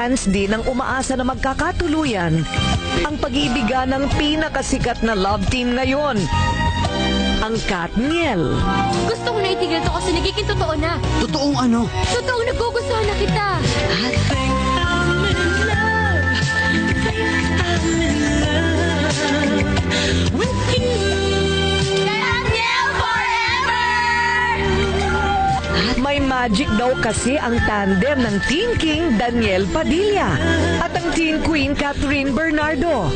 fans din ang umaasa na magkakatuluyan ang pag-iibigan ng pinakasikat na love team ngayon, ang Katniel. Gusto ko na itigil to kasi nagiging totoo na. Totoong ano? Totoong nagugustuhan na kita. May magic daw kasi ang tandem ng Teen King Daniel Padilla at ang Teen Queen Catherine Bernardo.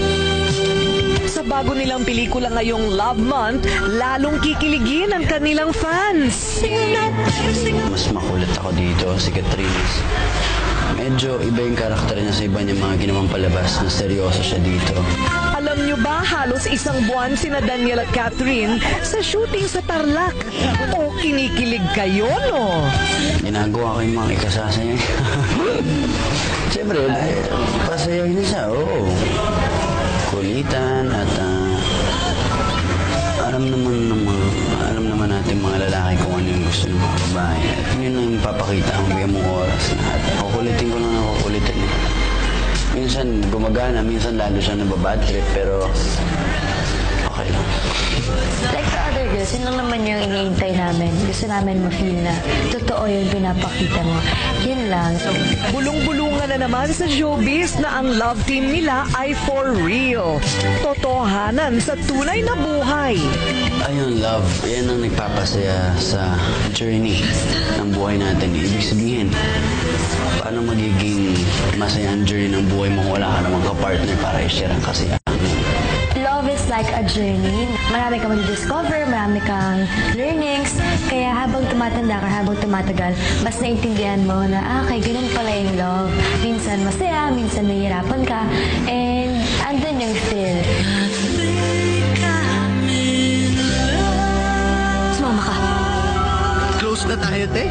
Sa bago nilang pelikula ngayong Love Month, lalong kikiligin ang kanilang fans. Mas makulit ako dito, si Catherine. Medyo iba yung karakter niya sa iba niyang mga ginawang palabas na seryoso siya dito. Alam nyo ba, halos isang buwan sina Daniel at Catherine sa shooting sa Tarlac. O kinikilig kayo, no? Ginagawa ko yung mga ikasasaya. Siyempre, pasayahin niya siya, oo. Kulitan at alam naman natin mga lalaki kung ano yung gusto ng mga babae. At yun ang papakita ang bigyan mong oras na at kukulitin ko lang ako kulitin. Minsan gumagana, minsan lalo siya nababad trip, pero okay lang. Like the other girls, yun lang naman yung iniintay namin. Gusto namin ma-feel na totoo yung pinapakita mo. Yun lang. So, Bulong-bulungan na naman sa showbiz na ang love team nila ay for real. Totohanan sa tunay na buhay. Ayun, love, yan ang nagpapasaya sa journey ng buhay natin. Ibig sabihin, paano magiging masaya ang journey ng buhay mo kung wala ka namang ka-partner para i-share ang kasiyahan? love is like a journey. Marami kang mag-discover, marami kang learnings. Kaya habang tumatanda ka, habang tumatagal, mas naintindihan mo na, okay, ganun pala yung love. Minsan masaya, minsan nahihirapan ka, and andun yung thrill. Sumama ka. Close na tayo, te.